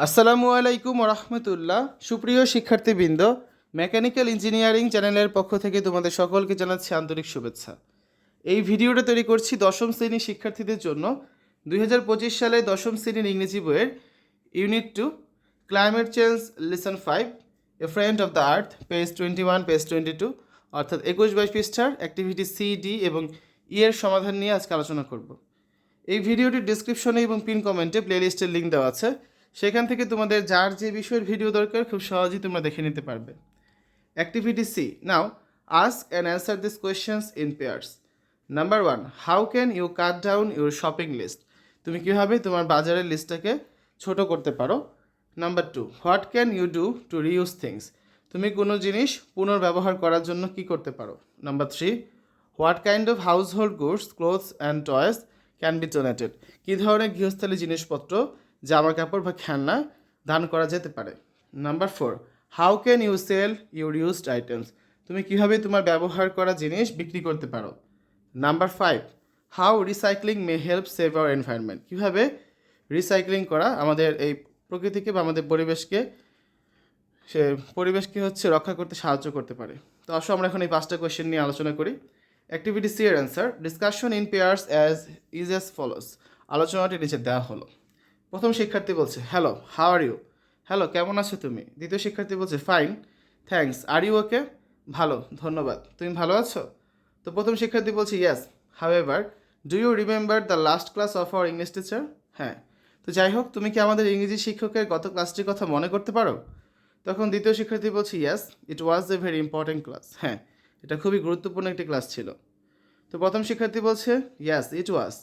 আসসালামু আলাইকুম রহমতুল্লাহ। সুপ্রিয় শিক্ষার্থীবৃন্দ, মেকানিক্যাল ইঞ্জিনিয়ারিং চ্যানেলের পক্ষ থেকে তোমাদের সকলকে জানাচ্ছি আন্তরিক শুভেচ্ছা। এই ভিডিওটা তৈরি করছি দশম শ্রেণীর শিক্ষার্থীদের জন্য। 2025 সালে দশম শ্রেণীর ইংরেজি বইয়ের unit 2 climate change lesson 5 a friend of the earth page 21 page 22 অর্থাৎ 21-22 পৃষ্ঠার অ্যাক্টিভিটি সি, ডি এবং ই এর সমাধান নিয়ে আজকে আলোচনা করব। এই ভিডিওটির ডিসক্রিপশনে এবং পিন কমেন্টে প্লেলিস্টের লিঙ্ক দেওয়া আছে, সেখান থেকে তোমাদের যার যে বিষয়ের ভিডিও দরকার খুব সহজেই তোমরা দেখে নিতে পারবে। Activity C, now ask and answer this questions in pairs. Number 1, how can you cut down your shopping list? তুমি কীভাবে তোমার বাজারের লিস্টটাকে ছোট করতে পারো। Number 2, what can you do to reuse things? তুমি কোনো জিনিস পুনর্ব্যবহার করার জন্য কি করতে পারো। Number 3, what kind of household goods, clothes and toys can be donated? কী ধরনের গৃহস্থালী জিনিসপত্র, জামা কাপড় বা খেলনা দান করা যেতে পারে। Number 4, how can you sell your used items? তুমি কীভাবে তোমার ব্যবহার করা জিনিস বিক্রি করতে পারো। Number 5, how recycling may help save our environment? কীভাবে রিসাইক্লিং করা আমাদের এই প্রকৃতিকে বা আমাদের পরিবেশকে রক্ষা করতে সাহায্য করতে পারে। তো আসো আমরা এখন এই 5টা কোয়েশ্চেন নিয়ে আলোচনা করি। অ্যাক্টিভিটি সি এর answer, discussion in pairs as follows. আলোচনাটি নিচে দেওয়া হলো। প্রথম শিক্ষার্থী বলছে hello, how are you? Hello, কেমন আছো তুমি? দ্বিতীয় শিক্ষার্থী বলছে fine, thanks, are you okay? ভালো, ধন্যবাদ, তুমি ভালো আছো? তো প্রথম শিক্ষার্থী বলছে yes, however do you remember the last class of our English teacher? হ্যাঁ, তো যাই হোক, তুমি কি আমাদের ইংরেজি শিক্ষকের গত ক্লাসটির কথা মনে করতে পারো? তখন দ্বিতীয় শিক্ষার্থী বলছে yes, it was a very important class. হ্যাঁ, এটা খুবই গুরুত্বপূর্ণ একটি ক্লাস ছিল। তো প্রথম শিক্ষার্থী বলছে yes, it was.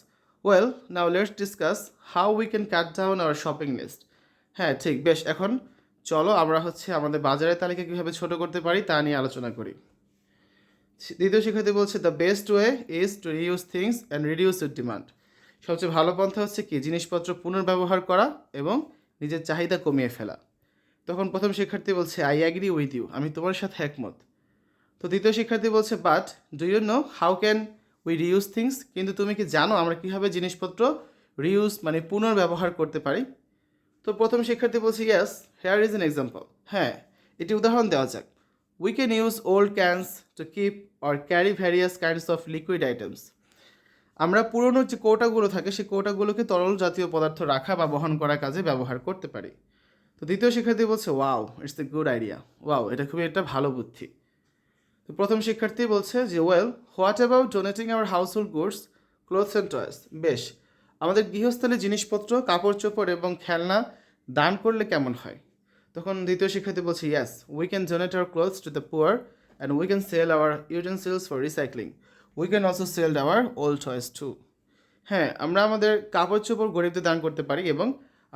Well, now let's discuss how we can cut down our shopping list. হ্যাঁ ঠিক, বেশ, এখন চলো আমরা আমাদের বাজারের তালিকা কীভাবে ছোট করতে পারি তা নিয়ে আলোচনা করি। দ্বিতীয় শিক্ষার্থী বলছে the best way is to reuse things and reduce your demand. সবচেয়ে ভালো পন্থা হচ্ছে কি, জিনিসপত্র পুনর্ব্যবহার করা এবং নিজের চাহিদা কমিয়ে ফেলা। তখন প্রথম শিক্ষার্থী বলছে আই অ্যাগ্রি উইথ ইউ, আমি তোমার সাথে একমত। তো দ্বিতীয় শিক্ষার্থী বলছে but do you know how can we reuse things? কিন্তু তুমি কি জানো আমরা কীভাবে জিনিসপত্র রিউজ মানে পুনর্ব্যবহার করতে পারি? তো প্রথম শিক্ষার্থী বলছে yes, hair is an example. হ্যাঁ, এটি উদাহরণ দেওয়া যাক। We can use old cans to keep or carry various kinds of liquid items. আমরা পুরনো যে কৌটাগুলো থাকে সেই কৌটাগুলোকে তরল জাতীয় পদার্থ রাখা বা বহন করার কাজে ব্যবহার করতে পারি। তো দ্বিতীয় শিক্ষার্থী বলছে wow, it's a good idea. Wow, এটা খুবই একটা ভালো বুদ্ধি। তো প্রথম শিক্ষার্থী বলছে যে well, what about donating our household goods, clothes and toys? বেশ, আমাদের গৃহস্থলী জিনিসপত্র, কাপড় চোপড় এবং খেলনা দান করলে কেমন হয়? তখন দ্বিতীয় শিক্ষার্থী বলছে yes, we can donate our clothes to the poor and we can sell our utensils for recycling. We can also sell our old toys too. হ্যাঁ, আমরা আমাদের কাপড় চোপড় গরিবদের দান করতে পারি এবং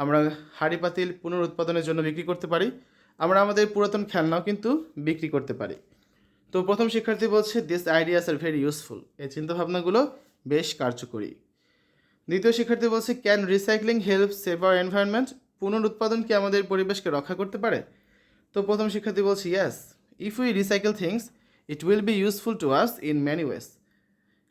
আমরা হাঁড়ি পাতিল পুনরুৎপাদনের জন্য বিক্রি করতে পারি। আমরা আমাদের পুরাতন খেলনাও কিন্তু বিক্রি করতে পারি। তো প্রথম শিক্ষার্থী বলছে this ideas are very useful, এই চিন্তাভাবনাগুলো বেশ কার্যকরী। দ্বিতীয় শিক্ষার্থী বলছে can recycling help save our environment? পুনরুৎপাদন কি আমাদের পরিবেশকে রক্ষা করতে পারে? তো প্রথম শিক্ষার্থী বলছে yes, if we recycle things it will be useful to us in many ways.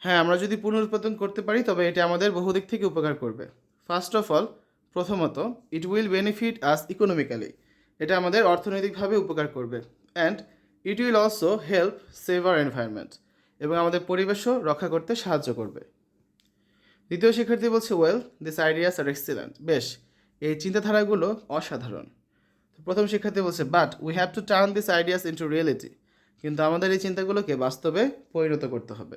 হ্যাঁ, আমরা যদি পুনরুৎপাদন করতে পারি তবে এটি আমাদের বহুদিক থেকে উপকার করবে। ফার্স্ট অফ অল, প্রথমত, it will benefit us economically, এটা আমাদের অর্থনৈতিকভাবে উপকার করবে। And it will also help save our environment, এবং আমাদের পরিবেশও রক্ষা করতে সাহায্য করবে। দ্বিতীয় শিক্ষার্থী বলছে well, this ideas R excellent. বেশ, এই চিন্তাধারাগুলো অসাধারণ। প্রথম শিক্ষার্থী বলছে but we have to turn this ideas into reality, কিন্তু আমাদের এই চিন্তাগুলোকে বাস্তবে পরিণত করতে হবে।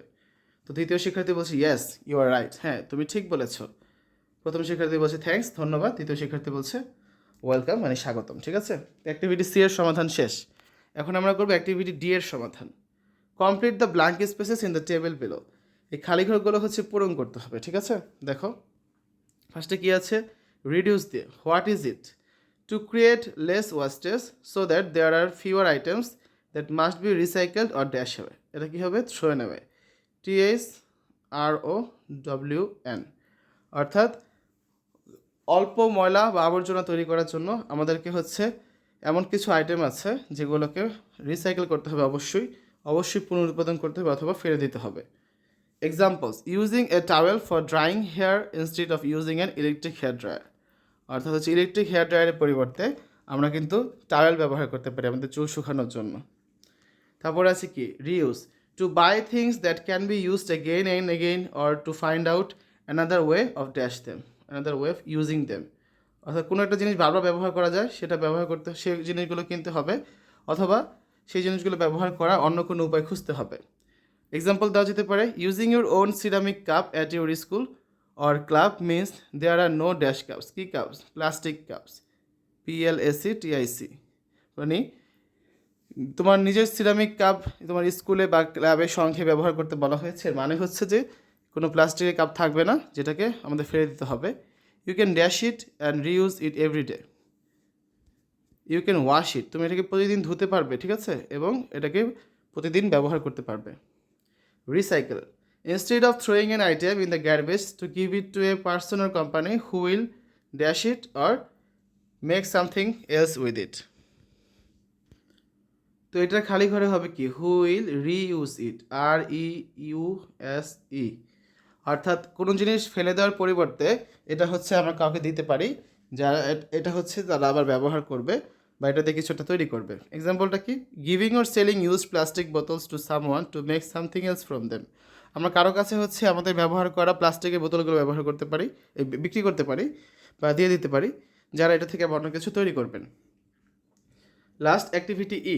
তো দ্বিতীয় শিক্ষার্থী বলছে ইয়েস, ইউ আর রাইট। হ্যাঁ, তুমি ঠিক বলেছ। প্রথম শিক্ষার্থী বলছে থ্যাঙ্কস, ধন্যবাদ। দ্বিতীয় শিক্ষার্থী বলছে ওয়েলকাম মানে স্বাগতম। ঠিক আছে, অ্যাক্টিভিটি সি এর সমাধান শেষ। এখন আমরা করবো অ্যাক্টিভিটি ডি এর সমাধান। Complete the blank spaces in the table below. এই খালি ঘরগুলো পূরণ করতে হবে। ঠিক আছে, দেখো ফার্স্টে কী আছে, রিডিউস দিয়ে what is it? To create less wastage so that there are fewer items that must be recycled or dash হবে। এটা কী হবে? Thrown away. THROWN, অর্থাৎ অল্প ময়লা বা আবর্জনা তৈরি করার জন্য আমাদেরকে এমন কিছু আইটেম আছে যেগুলোকে রিসাইকেল করতে হবে, অবশ্যই পুনরুৎপাদন করতে হবে অথবা ফেলে দিতে হবে। Examples, using a towel for drying hair instead of using an electric hair dryer. অর্থাৎ হচ্ছে ইলেকট্রিক হেয়ার ড্রায়ারের পরিবর্তে আমরা কিন্তু টাওয়েল ব্যবহার করতে পারি আমাদের চুল শুকানোর জন্য। তারপর আছে কি reuse, to buy things that can be used again and again or to find out another way of dash them, another way of using them. অর্থাৎ কোনো একটা জিনিস বারবার ব্যবহার করা যায় সেটা ব্যবহার করতে, সেই জিনিসগুলো কিনতে হবে, অথবা সেই জিনিসগুলো ব্যবহার করার অন্য কোনো উপায় খুঁজতে হবে। এক্সাম্পল দেওয়া যেতে পারে, using your own ceramic cup at your school or club means there are no dash cups. কি কাপস? Plastic cups, PLACTIC। মানে তোমার নিজের সিরামিক কাপ তোমার স্কুলে বা ক্লাবের সংখ্যে ব্যবহার করতে বলা হয়েছে, মানে হচ্ছে যে কোনো প্লাস্টিকের কাপ থাকবে না যেটাকে আমাদের ফেলে দিতে হবে। You can dash it and reuse it everyday. You can wash it, তুমি এটাকে প্রতিদিন ধুতে পারবে, ঠিক আছে, এবং এটাকে প্রতিদিন ব্যবহার করতে পারবে। Recycle, instead of throwing an item in the garbage to give it to a person or company who will dash it or make something else with it. তো এটা খালি ঘরে হবে কি, who will reuse it, REUSE। অর্থাৎ কোনো জিনিস ফেলে দেওয়ার পরিবর্তে এটা হচ্ছে আমরা কাউকে দিতে পারি, যারা এটা হচ্ছে তারা আবার ব্যবহার করবে বা এটা দিয়ে কিছুটা তৈরি করবে। এক্সাম্পলটা কি, giving or selling used plastic bottles to someone to make something else from them. আমরা কারো কাছে হচ্ছে আমাদের ব্যবহার করা প্লাস্টিকের বোতলগুলো ব্যবহার করতে পারি, বিক্রি করতে পারি বা দিয়ে দিতে পারি, যারা এটা থেকে অন্য কিছু তৈরি করবেন। Last activity E,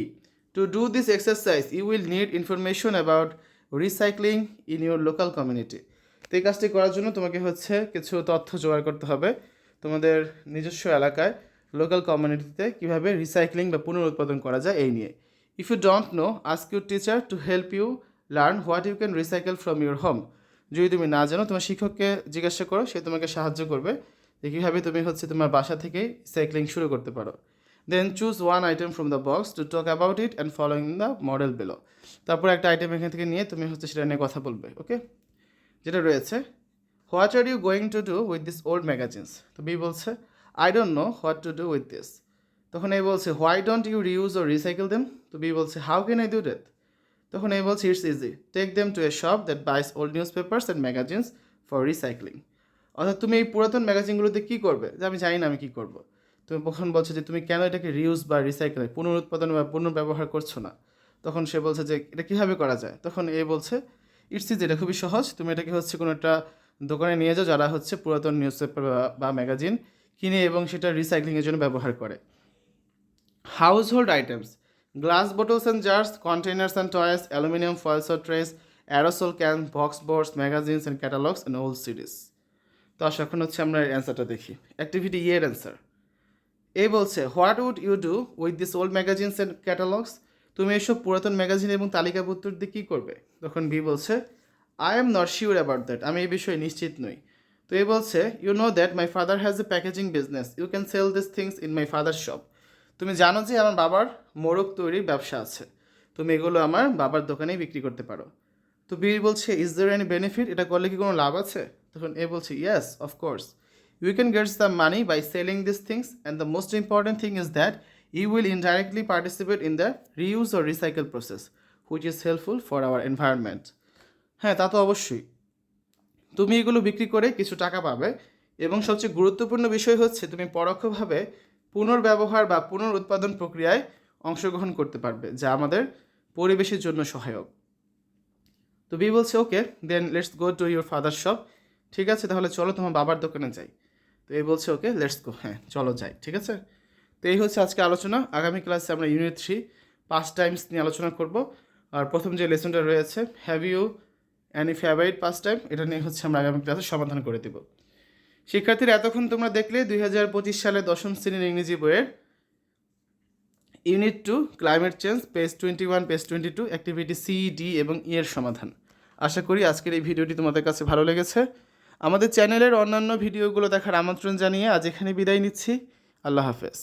to do this exercise you will need information about recycling in your local community. তো এই কাজটি করার জন্য তোমাকে হচ্ছে কিছু তথ্য জোগাড় করতে হবে তোমাদের নিজস্ব এলাকায় লোকাল কমিউনিটিতে কীভাবে রিসাইক্লিং বা পুনরুৎপাদন করা যায় এই নিয়ে। If you don't know, ask your teacher to help you learn what you can recycle from your home. যদি তুমি না জানো, তোমার শিক্ষককে জিজ্ঞাসা করো, সে তোমাকে সাহায্য করবে যে কীভাবে তুমি হচ্ছে তোমার বাসা থেকেই রিসাইক্লিং শুরু করতে পারো। Then choose one item from the box to talk about it and following the model below. তারপর একটা আইটেম এখান থেকে নিয়ে তুমি হচ্ছে সেটা নিয়ে কথা বলবে। ওকে, যেটা রয়েছে, what are you going to do with this old magazines. তো বি বলছে, I don't know what to do with this. তখন এই বলছে, why don't you reuse or recycle them. তো বি বলছে, how can I do that. তখন এই বলছে, it's easy, take them to a shop that buys old newspapers and magazines for recycling. অর্থাৎ তুমি এই পুরাতন ম্যাগাজিনগুলোতে কী করবে, যে আমি জানি না আমি কী করবো। তুমি তখন বলছো যে তুমি কেন এটাকে রিউজ বা রিসাইকেল পুনরুৎপাদন বা পুনর্ব্যবহার করছো না। তখন সে বলছে যে এটা কীভাবে করা যায়। তখন এ বলছে, ইটস ইজি, এটা খুবই সহজ, তুমি এটাকে হচ্ছে কোনো একটা দোকানে নিয়ে যাও যারা হচ্ছে পুরাতন নিউজ পেপার বা ম্যাগাজিন কিনে এবং সেটা রিসাইক্লিংয়ের জন্য ব্যবহার করে। Household items, glass bottles and jars, containers and toys, aluminium foils or trays, aerosol can, box boards, magazines and catalogues and old series. তো এখন হচ্ছে আমরা অ্যান্সারটা দেখি। অ্যাক্টিভিটি এর অ্যান্সার, এ বলছে, what would you do with this old magazines and catalogues. তুমি এসব পুরাতন ম্যাগাজিন এবং তালিকাপত্র দিয়ে কী করবে। তখন বি বলছে, I am not sure about that, আমি এই বিষয়ে নিশ্চিত নই। তো এ বলছে, you know that my father has a packaging business, you can sell this things in my father shop. তুমি জানো যে আমার বাবার মোড়ক তৈরির ব্যবসা আছে, তুমি এগুলো আমার বাবার দোকানেই বিক্রি করতে পারো। তো বি বলছে, ইজ দের এনি বেনিফিট, এটা করলে কি কোনো লাভ আছে। তখন এ বলছে, yes of course, you can get some money by selling these things, and the most important thing is that you will indirectly participate in the reuse or recycle process, which is helpful for our environment. হ্যাঁ, তা তো অবশ্যই, তুমি এগুলো বিক্রি করে কিছু টাকা পাবে এবং সবচেয়ে গুরুত্বপূর্ণ বিষয় হচ্ছে তুমি পরোক্ষভাবে পুনর্ব্যবহার বা পুনরুৎপাদন প্রক্রিয়ায় অংশগ্রহণ করতে পারবে, যা আমাদের পরিবেশের জন্য সহায়ক। তো বি বলছে, okay then let's go to your father shop. ঠিক আছে, তাহলে চলো তোমার বাবার দোকানে যাই। তো এই বলছে, ওকে লেটস গো, হ্যাঁ চলো যাই। ঠিক আছে, তো এই হচ্ছে আজকে আলোচনা। আগামী ক্লাসে আমরা ইউনিট 3 পাস্ট টাইমস নিয়ে আলোচনা করব। আর প্রথম যে লেসনটা রয়েছে, have you any favourite past time, এটা নিয়ে হচ্ছে আমরা আগামী ক্লাসে সমাধান করে দেব। শিক্ষার্থীরা, এতক্ষণ তোমরা দেখলে 2025 সালে 10ম শ্রেণীর ইংরেজি বইয়ের unit 2 climate change, page 21, page 22, activity C, D এবং ই এর সমাধান। আশা করি আজকের এই ভিডিওটি তোমাদের কাছে ভালো লেগেছে। আমাদের চ্যানেলের অন্যান্য ভিডিওগুলো দেখার আমন্ত্রণ জানিয়ে আজ এখানে বিদায় নিচ্ছি। আল্লাহ হাফেজ।